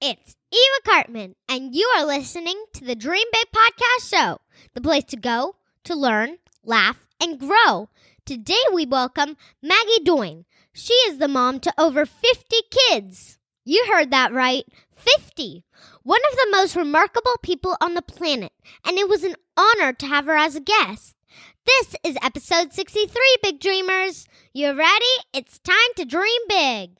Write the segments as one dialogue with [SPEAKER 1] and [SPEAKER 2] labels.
[SPEAKER 1] It's Eva Cartman, and you are listening to the Dream Big Podcast Show, the place to go, to learn, laugh, and grow. Today we welcome Maggie Doyne. She is the mom to over 50 kids. You heard that right, 50. One of the most remarkable people on the planet, and it was an honor to have her as a guest. This is episode 63, Big Dreamers. You ready? It's time to dream big.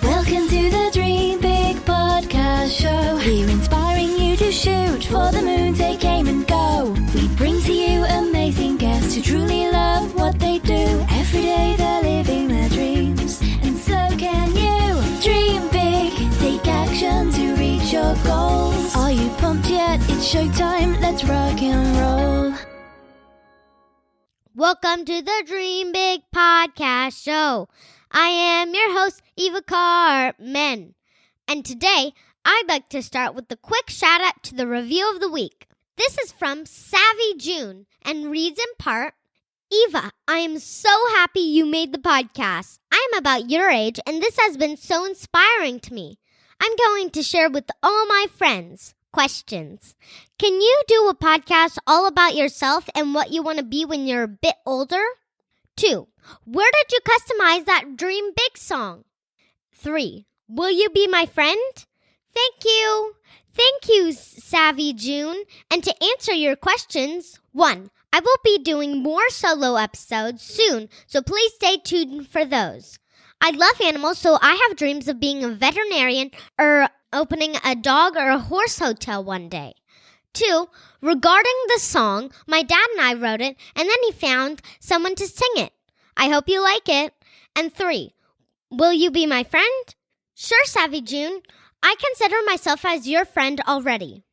[SPEAKER 2] Welcome to the Dream Big Podcast Show. We're inspiring you to shoot for the moon, take aim and go. We bring to you amazing guests who truly love what they do. Every day they're living their dreams, and so can you. Dream big, take action to reach your goals. Are you pumped yet? It's showtime, let's rock and roll.
[SPEAKER 1] Welcome to the Dream Big Podcast Show. I am your host, Eva Cartman. And today, I'd like to start with a quick shout out to the review of the week. This is from Savvy June and reads in part, Eva, I am so happy you made the podcast. I am about your age and this has been so inspiring to me. I'm going to share with all my friends. Questions. Can you do a podcast all about yourself and what you want to be when you're a bit older? 2. Where did you customize that Dream Big song? 3. Will you be my friend? Thank you. Thank you, Savvy June. And to answer your questions, 1. I will be doing more solo episodes soon, so please stay tuned for those. I love animals, so I have dreams of being a veterinarian or opening a dog or a horse hotel one day. 2. Regarding the song, my dad and I wrote it, and then he found someone to sing it. I hope you like it. And 3. Will you be my friend? Sure, Savvy June. I consider myself as your friend already,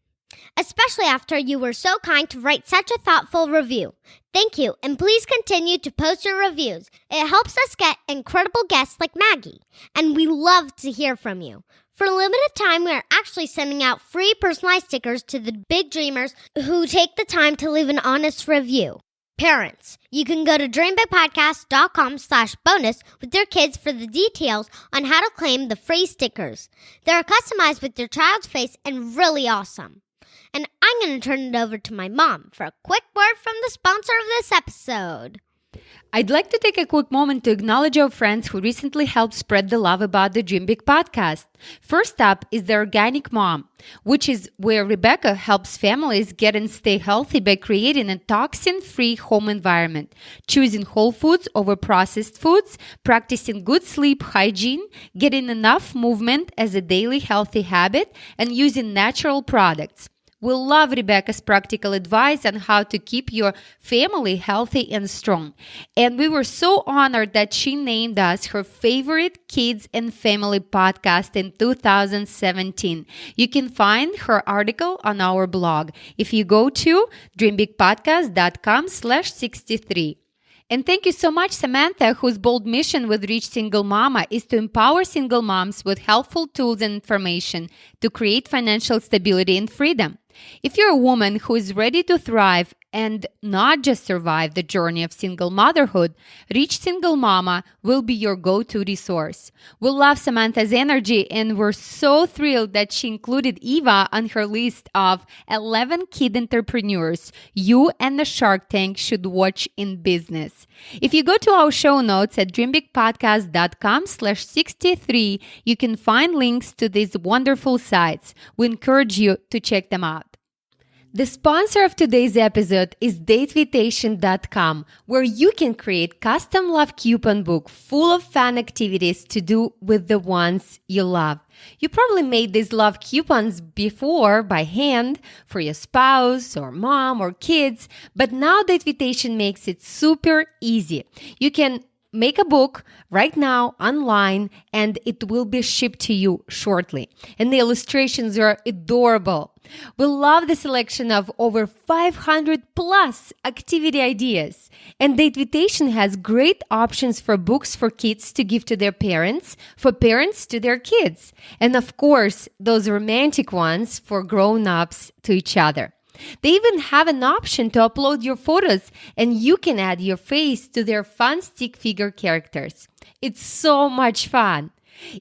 [SPEAKER 1] especially after you were so kind to write such a thoughtful review. Thank you, and please continue to post your reviews. It helps us get incredible guests like Maggie, and we love to hear from you. For a limited time, we are actually sending out free personalized stickers to the big dreamers who take the time to leave an honest review. Parents, you can go to dreambigpodcast.com/bonus with your kids for the details on how to claim the free stickers. They are customized with your child's face and really awesome. And I'm going to turn it over to my mom for a quick word from the sponsor of this episode.
[SPEAKER 3] I'd like to take a quick moment to acknowledge our friends who recently helped spread the love about the Dream Big podcast. First up is the Organic Mom, which is where Rebecca helps families get and stay healthy by creating a toxin-free home environment, choosing whole foods over processed foods, practicing good sleep hygiene, getting enough movement as a daily healthy habit, and using natural products. We love Rebecca's practical advice on how to keep your family healthy and strong. And we were so honored that she named us her favorite kids and family podcast in 2017. You can find her article on our blog if you go to dreambigpodcast.com/63. And thank you so much, Samantha, whose bold mission with Rich Single Mama is to empower single moms with helpful tools and information to create financial stability and freedom. If you're a woman who is ready to thrive and not just survive the journey of single motherhood, Rich Single Mama will be your go-to resource. We love Samantha's energy and we're so thrilled that she included Eva on her list of 11 kid entrepreneurs you and the Shark Tank should watch in business. If you go to our show notes at dreambigpodcast.com/63, you can find links to these wonderful sites. We encourage you to check them out. The sponsor of today's episode is datevitation.com, where you can create custom love coupon book full of fun activities to do with the ones you love. You probably made these love coupons before by hand for your spouse or mom or kids, but now Datevitation makes it super easy. You can make a book right now online and it will be shipped to you shortly. And the illustrations are adorable. We love the selection of over 500 plus activity ideas. And Datevitation has great options for books for kids to give to their parents, for parents to their kids, and of course, those romantic ones for grown-ups to each other. They even have an option to upload your photos and you can add your face to their fun stick figure characters. It's so much fun.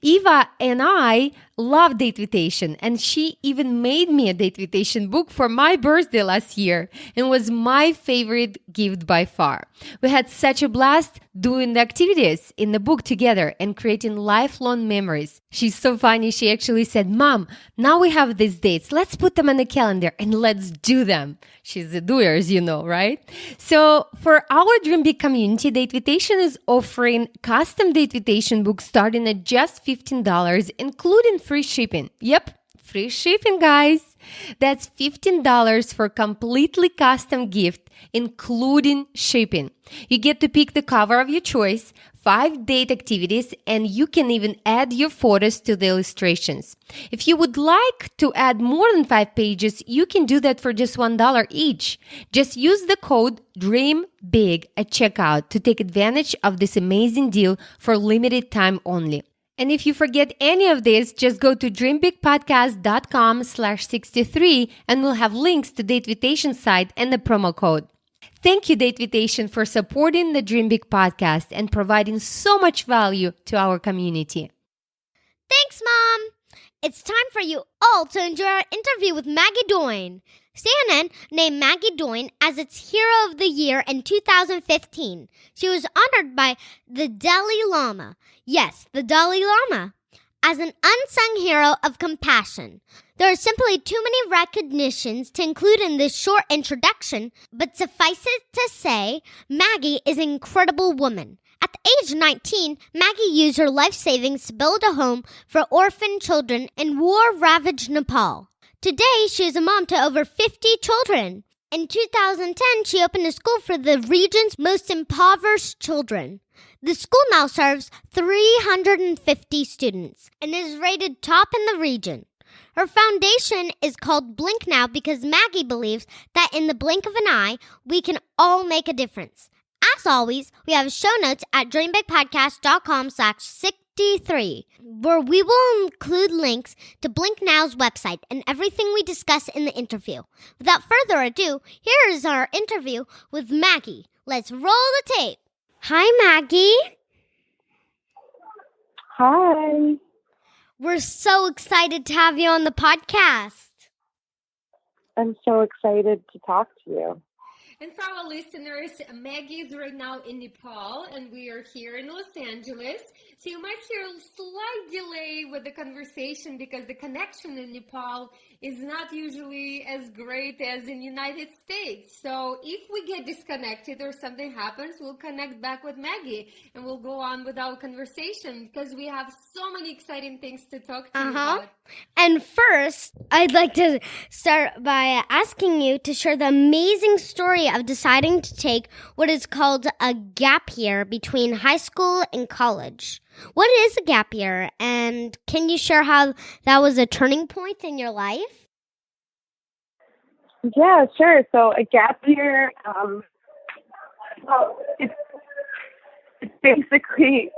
[SPEAKER 3] Eva and I love Datevitation, and she even made me a Datevitation book for my birthday last year and was my favorite gift by far. We had such a blast doing the activities in the book together and creating lifelong memories. She's so funny. She actually said, "Mom, now we have these dates. Let's put them on the calendar and let's do them." She's a doer, as you know, right? So for our Dream Big community, Datevitation is offering custom Datevitation books starting at just $15, including free shipping. Yep, free shipping, guys. That's $15 for completely custom gift, including shipping. You get to pick the cover of your choice, 5 date activities, and you can even add your photos to the illustrations. If you would like to add more than 5 pages, you can do that for just $1 each. Just use the code DREAMBIG at checkout to take advantage of this amazing deal for limited time only. And if you forget any of this, just go to dreambigpodcast.com/63 and we'll have links to Datevitation site and the promo code. Thank you, Datevitation, for supporting the Dream Big podcast and providing so much value to our community.
[SPEAKER 1] Thanks, Mom. It's time for you all to enjoy our interview with Maggie Doyne. CNN named Maggie Doyne as its Hero of the Year in 2015. She was honored by the Dalai Lama. Yes, the Dalai Lama. As an unsung hero of compassion. There are simply too many recognitions to include in this short introduction, but suffice it to say, Maggie is an incredible woman. At the age of 19, Maggie used her life savings to build a home for orphan children in war-ravaged Nepal. Today, she is a mom to over 50 children. In 2010, she opened a school for the region's most impoverished children. The school now serves 350 students and is rated top in the region. Her foundation is called Blink Now because Maggie believes that in the blink of an eye, we can all make a difference. As always, we have show notes at dreambigpodcast.com/63, where we will include links to Blink Now's website and everything we discuss in the interview. Without further ado, here is our interview with Maggie. Let's roll the tape. Hi, Maggie.
[SPEAKER 4] Hi.
[SPEAKER 1] We're so excited to have you on the podcast.
[SPEAKER 4] I'm so excited to talk to you.
[SPEAKER 3] And for our listeners, Maggie is right now in Nepal and we are here in Los Angeles. So you might hear a slight delay with the conversation because the connection in Nepal is not usually as great as in the United States. So if we get disconnected or something happens, we'll connect back with Maggie and we'll go on with our conversation because we have so many exciting things to talk to you about.
[SPEAKER 1] And first, I'd like to start by asking you to share the amazing story of deciding to take what is called a gap year between high school and college. What is a gap year, and can you share how that was a turning point in your life?
[SPEAKER 4] Yeah, sure. So a gap year, it's basically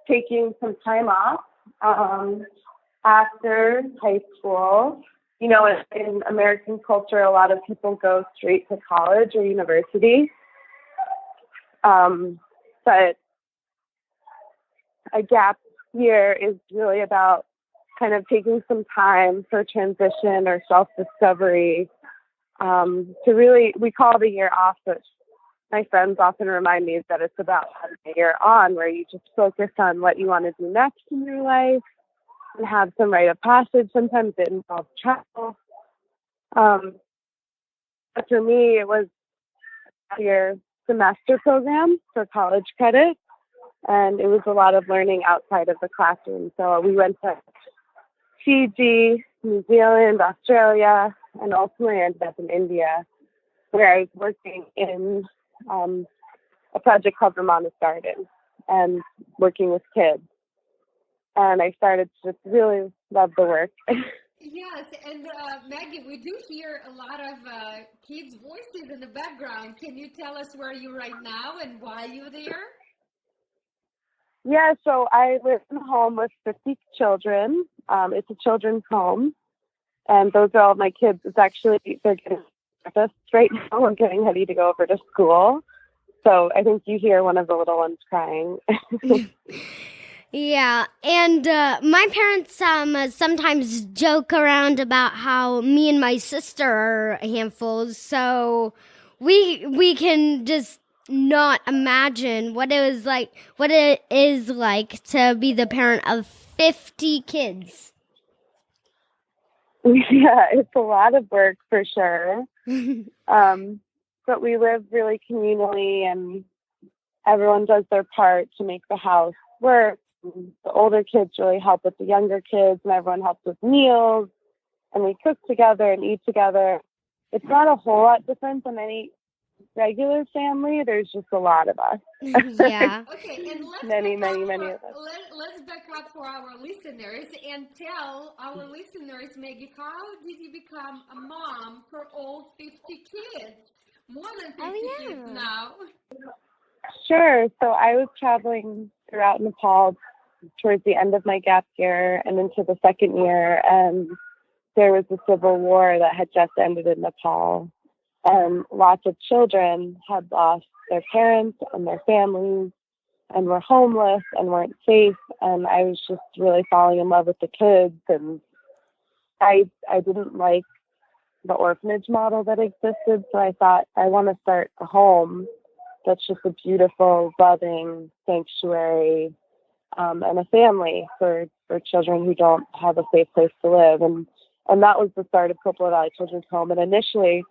[SPEAKER 4] taking some time off after high school. You know, in American culture, a lot of people go straight to college or university. But a gap year is really about kind of taking some time for transition or self-discovery to really, we call the year off, but my friends often remind me that it's about having a year on where you just focus on what you want to do next in your life and have some rite of passage. Sometimes it involves travel. But for me, it was a year semester program for college credit. And it was a lot of learning outside of the classroom. So we went to Fiji, New Zealand, Australia, and ultimately ended up in India, where I was working in a project called Ramana's Garden and working with kids. And I started to just really love the work.
[SPEAKER 3] Yes, and Maggie, we do hear a lot of kids' voices in the background. Can you tell us where you're right now and why you're there?
[SPEAKER 4] Yeah, so I live in a home with 50 children. It's a children's home, and those are all my kids. It's actually, they're getting breakfast right now. I'm getting ready to go over to school. So I think you hear one of the little ones crying.
[SPEAKER 1] Yeah, and my parents sometimes joke around about how me and my sister are handfuls, so we can just not imagine what it is like to be the parent of 50 kids.
[SPEAKER 4] Yeah, it's a lot of work for sure. But we live really communally, and everyone does their part to make the house work. The older kids really help with the younger kids, and everyone helps with meals, and we cook together and eat together. It's not a whole lot different than any regular family. There's just a lot of us.
[SPEAKER 1] Yeah.
[SPEAKER 3] Okay, and
[SPEAKER 4] Many of us.
[SPEAKER 3] let's back up for our listeners and tell our listeners, Maggie, how did you become a mom for all 50 kids? More than 50 kids now.
[SPEAKER 4] Sure. So I was traveling throughout Nepal towards the end of my gap year and into the second year, and there was a civil war that had just ended in Nepal, and lots of children had lost their parents and their families and were homeless and weren't safe, and I was just really falling in love with the kids, and I didn't like the orphanage model that existed, so I thought I want to start a home that's just a beautiful, loving sanctuary, and a family for children who don't have a safe place to live. And that was the start of Coppola Valley Children's Home. And initially,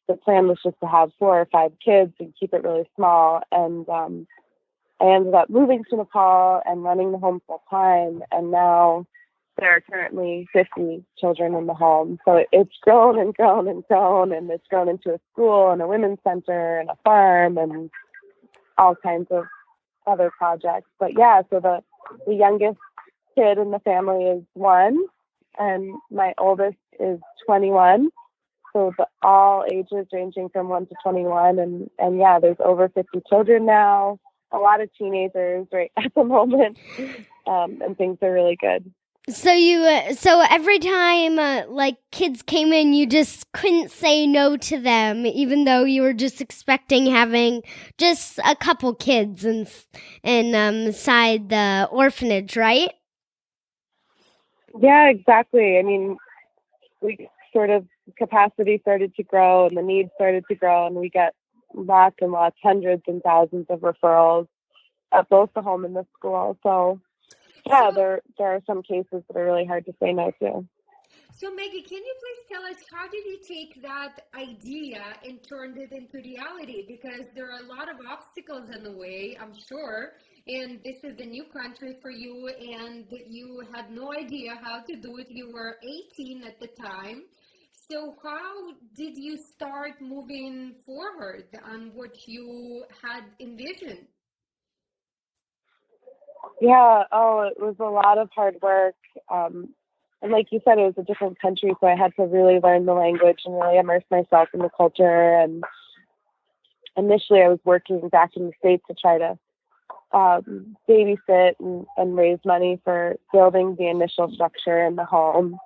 [SPEAKER 4] the plan was just to have 4 or 5 kids and keep it really small. And I ended up moving to Nepal and running the home full time. And now there are currently 50 children in the home. So it's grown and grown and grown, and it's grown into a school and a women's center and a farm and all kinds of other projects. But yeah, so the youngest kid in the family is 1, and my oldest is 21. So all ages ranging from 1 to 21. And yeah, there's over 50 children now, a lot of teenagers right at the moment, and things are really good.
[SPEAKER 1] So every time like kids came in, you just couldn't say no to them, even though you were just expecting having just a couple kids inside the orphanage, right?
[SPEAKER 4] Yeah, exactly. I mean, we sort of capacity started to grow and the needs started to grow, and we get lots and lots, hundreds and thousands of referrals at both the home and the school. So yeah, there are some cases that are really hard to say no to.
[SPEAKER 3] So Maggie, can you please tell us, how did you take that idea and turn it into reality? Because there are a lot of obstacles in the way, I'm sure, and this is a new country for you, and you had no idea how to do it. You were 18 at the time. So how did you start moving forward on what you had envisioned?
[SPEAKER 4] Yeah, it was a lot of hard work. And like you said, it was a different country, so I had to really learn the language and really immerse myself in the culture. And initially I was working back in the States to try to babysit and raise money for building the initial structure in the home.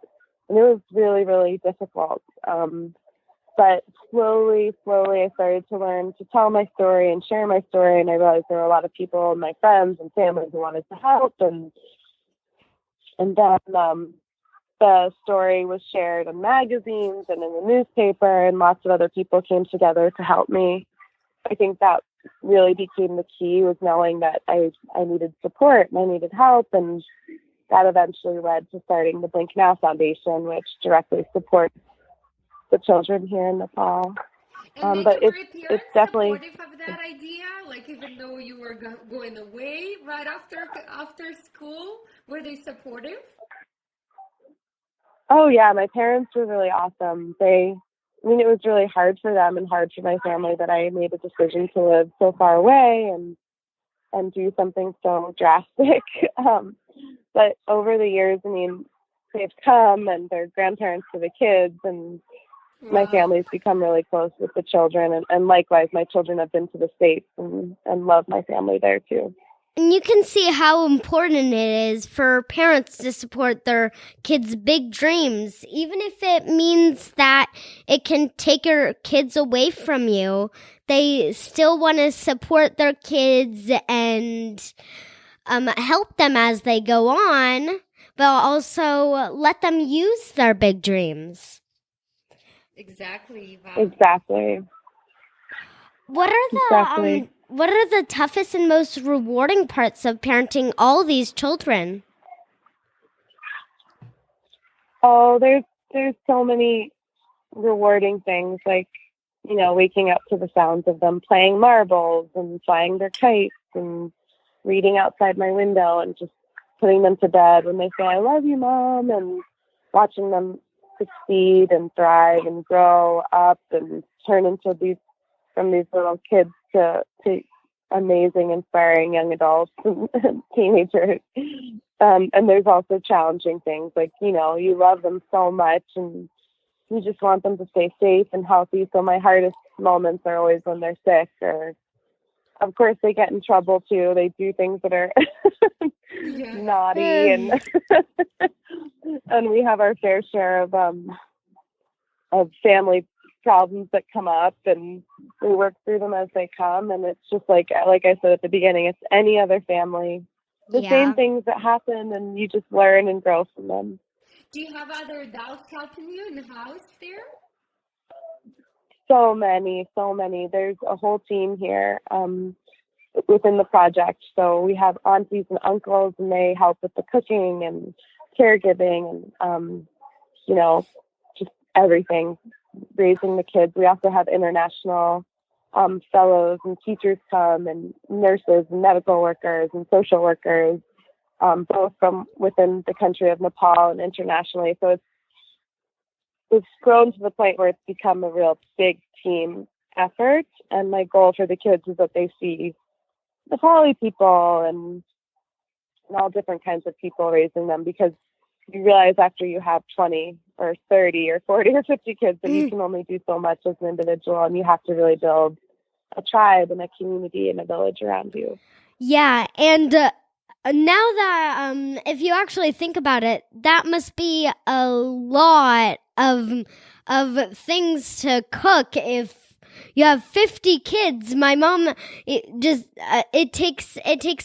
[SPEAKER 4] And it was really, really difficult. But slowly, I started to learn to tell my story and share my story. And I realized there were a lot of people, my friends and family, who wanted to help. And then the story was shared in magazines and in the newspaper, and lots of other people came together to help me. I think that really became the key, was knowing that I needed support and I needed help. And that eventually led to starting the Blink Now Foundation, which directly supports the children here in Nepal. But it's definitely
[SPEAKER 3] supportive of that idea. Like, even though you were going away right after school, were they supportive?
[SPEAKER 4] Oh yeah, my parents were really awesome. It was really hard for them and hard for my family that I made a decision to live so far away and do something so drastic. But over the years, they've come and they're grandparents to the kids, and my family's become really close with the children. And likewise, my children have been to the States and love my family there too.
[SPEAKER 1] And you can see how important it is for parents to support their kids' big dreams, even if it means that it can take your kids away from you. They still want to support their kids and help them as they go on, but also let them use their big dreams.
[SPEAKER 3] Exactly, Eva.
[SPEAKER 4] Exactly.
[SPEAKER 1] What are the toughest and most rewarding parts of parenting all these children?
[SPEAKER 4] Oh, there's so many rewarding things, like, waking up to the sounds of them playing marbles and flying their kites and reading outside my window and just putting them to bed when they say, "I love you, Mom," and watching them succeed and thrive and grow up and turn into these little kids to amazing, inspiring young adults and teenagers. And there's also challenging things, like, you love them so much and you just want them to stay safe and healthy. So my hardest moments are always when they're sick, or of course they get in trouble too. They do things that are naughty, and and we have our fair share of family problems that come up, and we work through them as they come. And it's just like I said at the beginning, it's any other family. The same things that happen, and you just learn and grow from them.
[SPEAKER 3] Do you have other adults helping you in the house there?
[SPEAKER 4] So many. There's a whole team here within the project. So we have aunties and uncles, and they help with the cooking and caregiving and, just everything, raising the kids. We also have international fellows and teachers come, and nurses and medical workers and social workers, both from within the country of Nepal and internationally. So it's grown to the point where it's become a real big team effort. And my goal for the kids is that they see Nepali people and all different kinds of people raising them, because you realize after you have 20 or 30 or 40 or 50 kids that you can only do so much as an individual, and you have to really build a tribe and a community and a village around you.
[SPEAKER 1] Yeah, and now that if you actually think about it, that must be a lot of things to cook. If you have 50 kids, my mom, it takes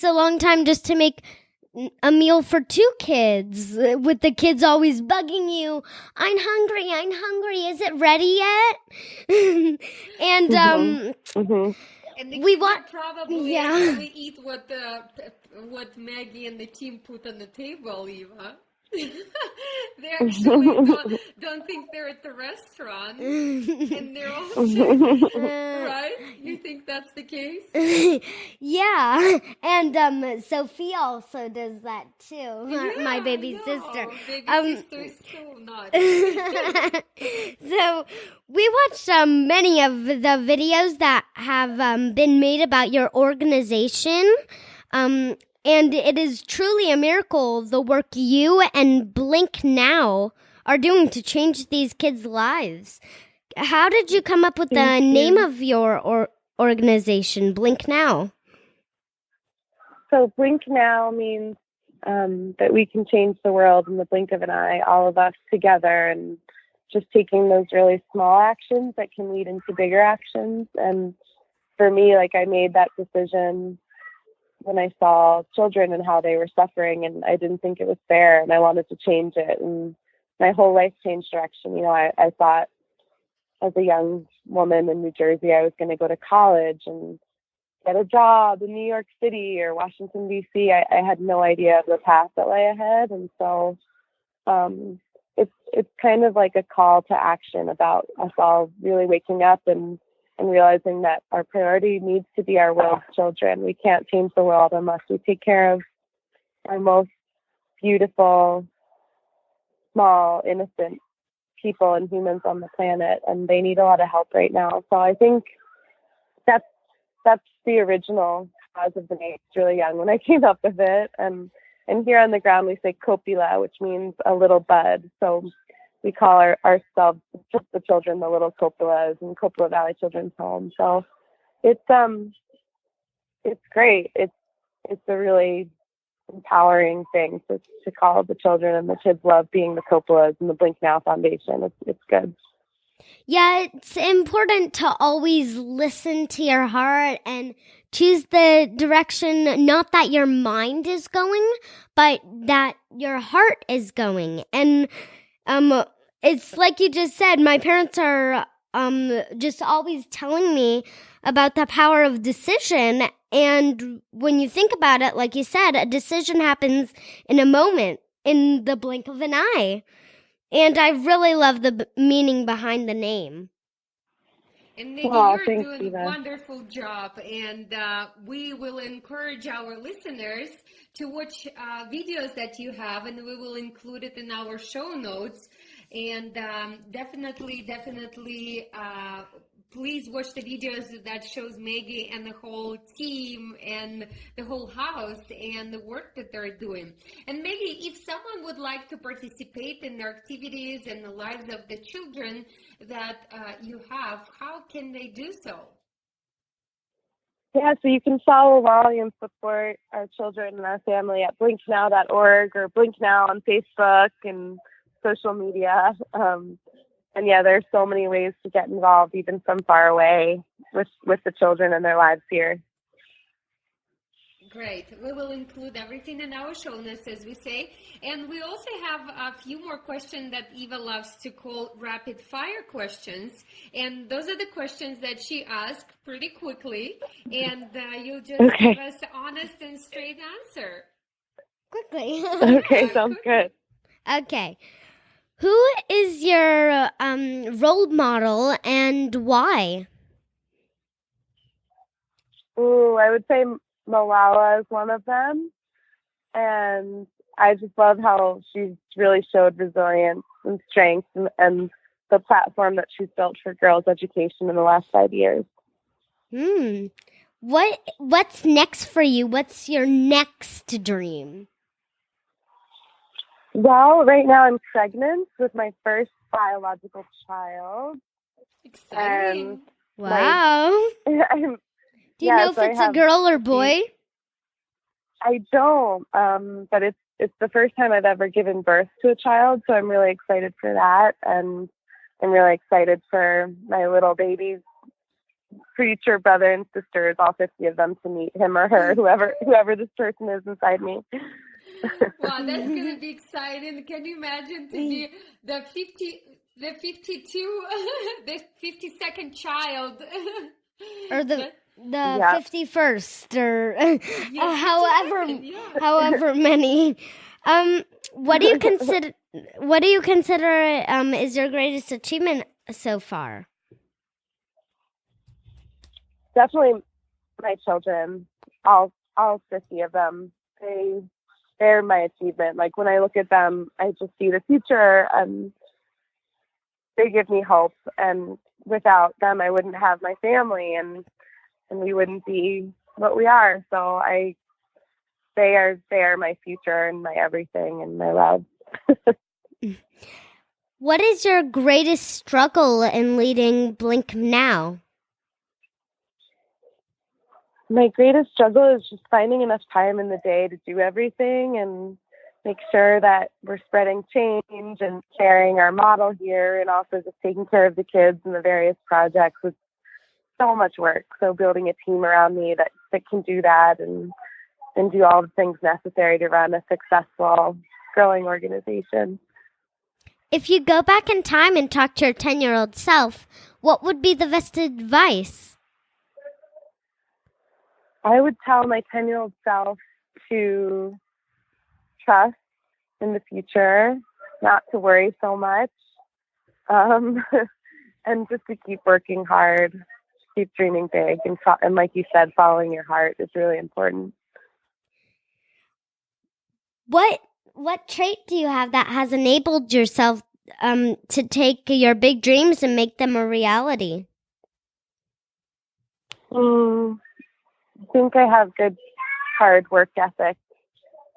[SPEAKER 1] a long time just to make a meal for 2 kids, with the kids always bugging you. I'm hungry. Is it ready yet? And
[SPEAKER 3] And
[SPEAKER 1] we want
[SPEAKER 3] probably actually eat what Maggie and the team put on the table, Eva. They actually don't think they're at the restaurant, and they're also right? You think that's the case?
[SPEAKER 1] Yeah, and Sophie also does that too. My baby sister.
[SPEAKER 3] Baby sister is so naughty.
[SPEAKER 1] So we watched many of the videos that have been made about your organization. And it is truly a miracle, the work you and Blink Now are doing to change these kids' lives. How did you come up with the name of your organization, Blink Now?
[SPEAKER 4] So Blink Now means that we can change the world in the blink of an eye, all of us together, and just taking those really small actions that can lead into bigger actions. And for me, I made that decision when I saw children and how they were suffering, and I didn't think it was fair, and I wanted to change it. And my whole life changed direction. I thought as a young woman in New Jersey, I was going to go to college and get a job in New York City or Washington, D.C. I had no idea of the path that lay ahead. And so it's kind of like a call to action about us all really waking up and realizing that our priority needs to be our world's children. We can't change the world unless we take care of our most beautiful, small, innocent people and humans on the planet, and they need a lot of help right now. So I think that's the original cause of the name. It's really young when I came up with it, and here on the ground we say Kopila, which means a little bud. So we call ourselves, just the children, the little Kopilas in Kopila Valley Children's Home. So it's great. It's a really empowering thing to call the children, and the kids love being the Kopilas and the Blink Now Foundation. It's good.
[SPEAKER 1] Yeah, it's important to always listen to your heart and choose the direction, not that your mind is going, but that your heart is going. And it's like you just said, my parents are just always telling me about the power of decision. And when you think about it, like you said, a decision happens in a moment, in the blink of an eye. And I really love the meaning behind the name.
[SPEAKER 3] And Maggie,
[SPEAKER 4] Aw,
[SPEAKER 3] you're
[SPEAKER 4] thanks,
[SPEAKER 3] doing
[SPEAKER 4] Eva.
[SPEAKER 3] a wonderful job, and we will encourage our listeners to watch videos that you have, and we will include it in our show notes. And definitely, please watch the videos that shows Maggie and the whole team and the whole house and the work that they're doing. And Maggie, if someone would like to participate in the activities and the lives of the children that you have, how can they do so?
[SPEAKER 4] Yeah, so you can follow along and support our children and our family at blinknow.org or blinknow on Facebook and social media. And yeah, there's so many ways to get involved, even from far away, with the children and their lives here.
[SPEAKER 3] Great. We will include everything in our show notes, as we say. And we also have a few more questions that Eva loves to call rapid fire questions. And those are the questions that she asks pretty quickly. And you'll just give us honest and straight answer.
[SPEAKER 1] Quickly.
[SPEAKER 4] Okay, sounds good.
[SPEAKER 1] Okay. Who is your role model and why?
[SPEAKER 4] Ooh, I would say Malala is one of them. And I just love how she's really showed resilience and strength and the platform that she's built for girls' education in the last 5 years.
[SPEAKER 1] What's next for you? What's your next dream?
[SPEAKER 4] Well, right now I'm pregnant with my first biological child.
[SPEAKER 3] Exciting.
[SPEAKER 1] Wow. Do you know if it's a girl or boy?
[SPEAKER 4] I don't, but it's the first time I've ever given birth to a child, so I'm really excited for that, and I'm really excited for my little baby's future brother and sisters, all 50 of them, to meet him or her, whoever this person is inside me.
[SPEAKER 3] Wow, that's gonna be exciting. Can you imagine to be the 52nd child,
[SPEAKER 1] or the 51st, or however many. What do you consider? What do you consider is your greatest achievement so far?
[SPEAKER 4] Definitely my children, all 50 of them. They're my achievement. Like, when I look at them, I just see the future, and they give me hope. And without them, I wouldn't have my family, and we wouldn't be what we are. So they are my future and my everything and my love.
[SPEAKER 1] What is your greatest struggle in leading Blink Now?
[SPEAKER 4] My greatest struggle is just finding enough time in the day to do everything and make sure that we're spreading change and sharing our model here, and also just taking care of the kids and the various projects with so much work. So building a team around me that can do that and do all the things necessary to run a successful, growing organization.
[SPEAKER 1] If you go back in time and talk to your 10-year-old self, what would be the best advice?
[SPEAKER 4] I would tell my 10-year-old self to trust in the future, not to worry so much, and just to keep working hard, keep dreaming big, and like you said, following your heart is really important.
[SPEAKER 1] What trait do you have that has enabled yourself to take your big dreams and make them a reality?
[SPEAKER 4] I think I have good, hard work ethic.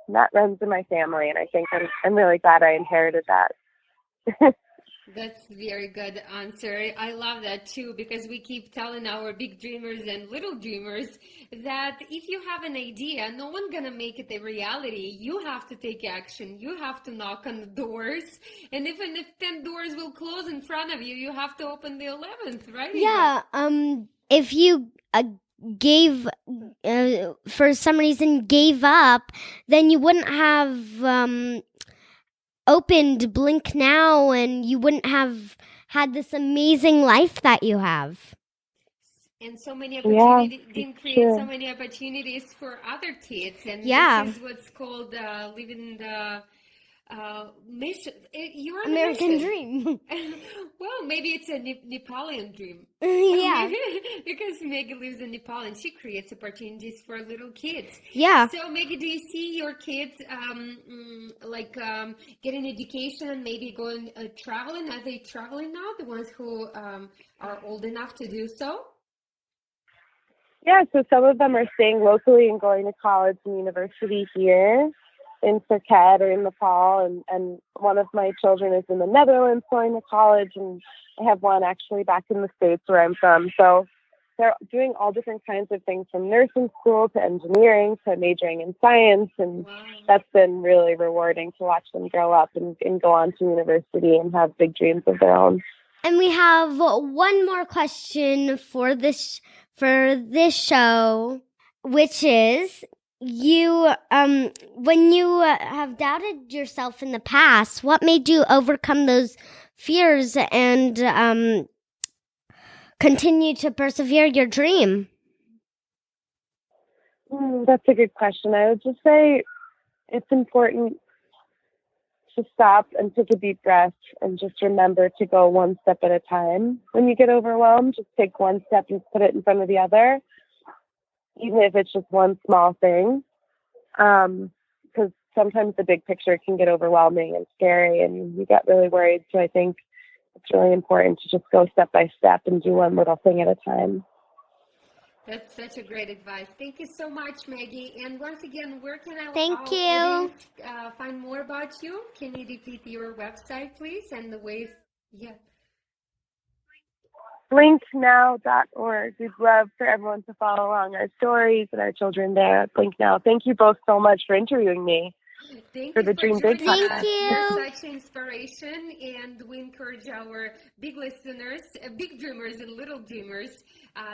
[SPEAKER 4] And that runs in my family, and I think I'm really glad I inherited that.
[SPEAKER 3] That's a very good answer. I love that too, because we keep telling our big dreamers and little dreamers that if you have an idea, no one's going to make it a reality. You have to take action. You have to knock on the doors. And even if 10 doors will close in front of you, you have to open the 11th, right?
[SPEAKER 1] Yeah. If you for some reason gave up, then you wouldn't have opened Blink Now, and you wouldn't have had this amazing life that you have.
[SPEAKER 3] And so many opportunities didn't create
[SPEAKER 4] true.
[SPEAKER 3] so many opportunities for other kids. And
[SPEAKER 1] Yeah.
[SPEAKER 3] this is what's called living the mission. You're on
[SPEAKER 1] American
[SPEAKER 3] a mission.
[SPEAKER 1] dream.
[SPEAKER 3] Well, maybe it's a Nepalian dream.
[SPEAKER 1] Yeah.
[SPEAKER 3] Because Maggie lives in Nepal and she creates opportunities for little kids.
[SPEAKER 1] Yeah.
[SPEAKER 3] So, Maggie, do you see your kids getting education and maybe going traveling? Are they traveling now, the ones who are old enough to do so?
[SPEAKER 4] Yeah, so some of them are staying locally and going to college and university here in Phuket or in Nepal, and one of my children is in the Netherlands going to college, and I have one actually back in the States where I'm from. So they're doing all different kinds of things, from nursing school to engineering to majoring in science, and that's been really rewarding to watch them grow up and go on to university and have big dreams of their own.
[SPEAKER 1] And we have one more question for this show, which is, when you have doubted yourself in the past, what made you overcome those fears and continue to persevere your dream?
[SPEAKER 4] That's a good question. I would just say it's important to stop and take a deep breath and just remember to go one step at a time. When you get overwhelmed, just take one step and put it in front of the other, even if it's just one small thing. Because sometimes the big picture can get overwhelming and scary and you get really worried. So I think it's really important to just go step by step and do one little thing at a time.
[SPEAKER 3] That's such a great advice. Thank you so much, Maggie. And once again, where can our
[SPEAKER 1] you.
[SPEAKER 3] audience find more about you? Can you repeat your website, please, and the ways? Yeah.
[SPEAKER 4] blinknow.org. We'd love for everyone to follow along our stories and our children there at Blink Now. Thank you both so much for interviewing me.
[SPEAKER 3] Thank
[SPEAKER 4] for
[SPEAKER 3] you
[SPEAKER 4] the Dream Big
[SPEAKER 3] joining
[SPEAKER 4] podcast.
[SPEAKER 3] us.
[SPEAKER 1] Thank you.
[SPEAKER 3] You're such inspiration, and we encourage our big listeners, big dreamers and little dreamers,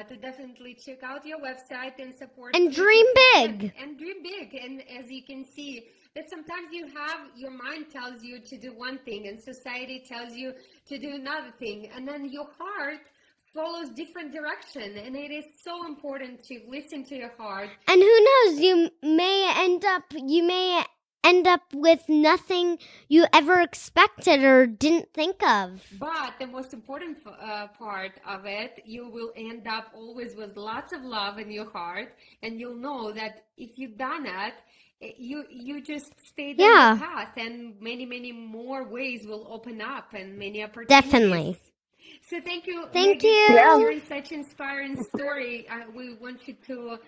[SPEAKER 3] to definitely check out your website and support.
[SPEAKER 1] And dream big.
[SPEAKER 3] And dream big. And as you can see, that sometimes your mind tells you to do one thing, and society tells you to do another thing, and then your heart follows different direction, and it is so important to listen to your heart.
[SPEAKER 1] And who knows, you may end up with nothing you ever expected or didn't think of.
[SPEAKER 3] But the most important part of it, you will end up always with lots of love in your heart, and you'll know that if you've done it, you just stayed on the path, and many, many more ways will open up, and many opportunities.
[SPEAKER 1] Definitely.
[SPEAKER 3] So thank you.
[SPEAKER 1] Thank
[SPEAKER 3] Maggie,
[SPEAKER 1] you.
[SPEAKER 3] for sharing such inspiring story. We want you to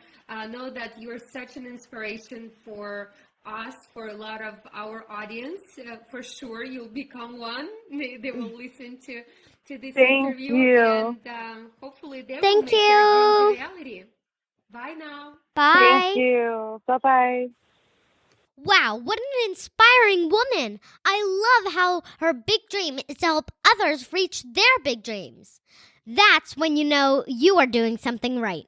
[SPEAKER 3] know that you're such an inspiration for us, for a lot of our audience. For sure, you'll become one. They will listen to this interview.
[SPEAKER 4] Thank you.
[SPEAKER 3] And hopefully they will
[SPEAKER 1] Thank
[SPEAKER 3] make their
[SPEAKER 1] you.
[SPEAKER 3] dreams a reality. Bye now.
[SPEAKER 1] Bye.
[SPEAKER 4] Thank you. Bye-bye.
[SPEAKER 1] Wow, what an inspiring woman. I love how her big dream is to help others reach their big dreams. That's when you know you are doing something right.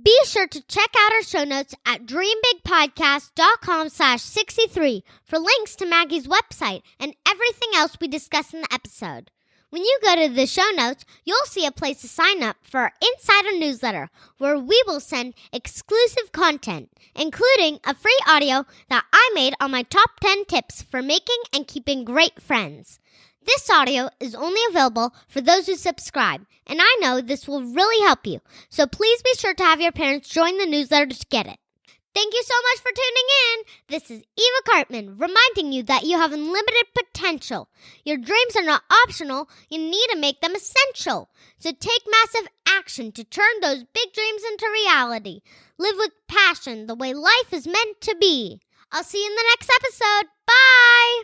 [SPEAKER 1] Be sure to check out our show notes at dreambigpodcast.com/63 for links to Maggie's website and everything else we discuss in the episode. When you go to the show notes, you'll see a place to sign up for our insider newsletter, where we will send exclusive content, including a free audio that I made on my top 10 tips for making and keeping great friends. This audio is only available for those who subscribe, and I know this will really help you. So please be sure to have your parents join the newsletter to get it. Thank you so much for tuning in. This is Eva Cartman reminding you that you have unlimited potential. Your dreams are not optional. You need to make them essential. So take massive action to turn those big dreams into reality. Live with passion the way life is meant to be. I'll see you in the next episode. Bye!